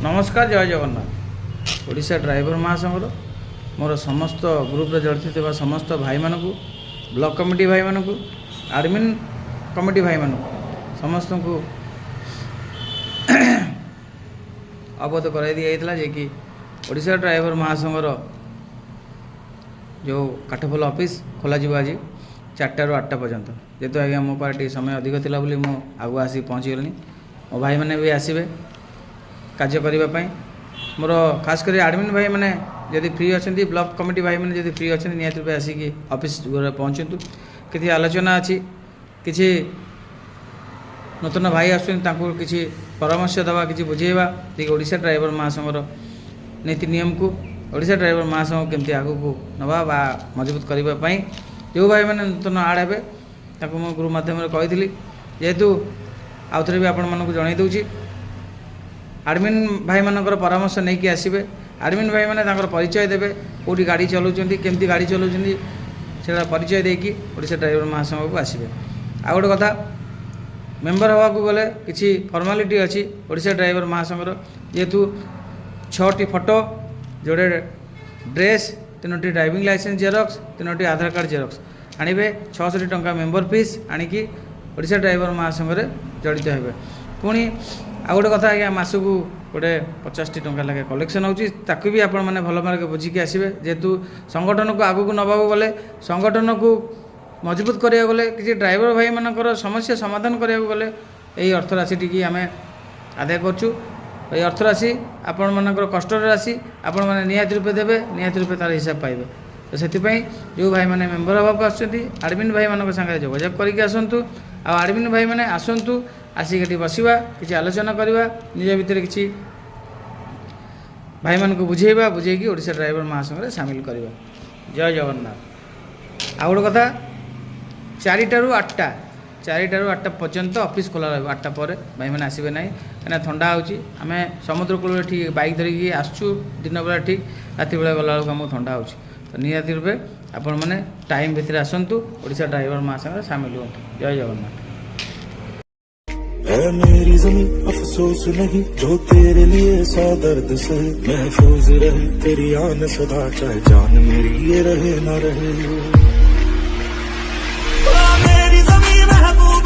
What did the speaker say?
नमस्कार जय जगन्नाथ ओडिशा ड्राइवर महासंघर मोर समस्त ग्रुप रे जड़ित ଥିବା समस्त भाई मानक ब्लॉक कमिटी भाई मानक एडमिन कमिटी भाई मानक समस्त को अवगत कराई दिया जे कि ओडिशा ड्राइवर महासंघर जो काठफल ऑफिस खोल आज 4टा ରୁ 8टा पर्यंत जेहेतु आज्ञा मो पार्टी समय अधिक थिला बोली मो आगु आसी पहुँची गली मो भाई मैंने भी आसबे कार्य करने मोर खास कर एडमिन भाई मैंने जदि फ्री अच्छा ब्लॉक कमिटी भाई मैंने जदि फ्री अच्छा निहत रूपे आसिक ऑफिस पहुँचतु कि आलोचना अच्छी कि नूतन भाई आसि परामर्श देवा कि बुझेवा कि ओडिशा ड्राइवर महासंघर नीति नियम को ओडिशा ड्राइवर महासंघ केमती आगू को नवा बा मजबूत करने जो भाई मैंने नूतन आड़ हे मो ग्रुप मध्यम कही जेहेतु आउ थे भी आपण मानक जन दूची एडमिन भाई मानकर परामर्श नहीं कि आसबे एडमिन भाई मैंने परिचय देवे कौटी गाड़ी चलाऊँ केमती गाड़ी चलाऊँ से परिचय देकी ओडिशा ड्राइवर महासंघ को आसबे आ गोटे कथा मेम्बर हवा को गले किसी फॉर्मालिटी अच्छी ओडिशा ड्राइवर महासंघर जेहेतु 6टी फोटो जोड़े ड्रेस 3टी ड्राइविंग लाइसेंस जेरक्स 3टी आधार कार्ड जेरक्स आणवे 600 टंका मेम्बर फीस आणिकी ओडिशा ड्राइवर महासंघ जड़ित हे पुणी आ गोटे कथा आज्ञा मासक गोटे 50टी टंका लगे कलेक्शन होती भी आपण मैंने भल मार्ग बुझिकी आसबे जेहेतु संगठन को आगू नवाक गले संगठन को मजबूत करा गले किसी ड्राइवर भाई मानकर समस्या समाधान करा गले यही अर्थ राशि टी आम आदाय करछु ये अर्थ राशि आपण मानकर कष्टर राशि आपण मैंने निहाती रूपे देवे निहाती रूपे तार हिसाब पाइबे तो से जो भाई मैंने मेम्बर हवाक आडमिन भाई मान सागर जोगाजोग करके आसतु आडमिन भाई मैंने आसतु आसिक बसवा किसी आलोचना करवा निज भितर कि भाई मान को बुझेबा बुझेकी ओडिशा ड्राइवर महासंघ में सामिल करवा जय जगन्नाथ। आ गोटे कथा 4टा ରୁ 8टा पर्यंत ऑफिस खोला रहा 8टा पर भाई मैंने आसबे ना कहीं ठंडा होमें समुद्र कूल ठीक बाइक धरिकी आसचु दिन बेला ठीक राति बेला गला आमको ठंडा हो तो निहाती रूपे आपण मैंने टाइम भितर आसतु ओडिशा ड्राइवर महासंघ सामिल हूँ जय जगन्नाथ। है मेरी ज़मीं अफसोस नहीं जो तेरे लिए सौ दर्द से महफूज रहे तेरी आन सदा चाहे जान मेरी ये रहे ना रहे।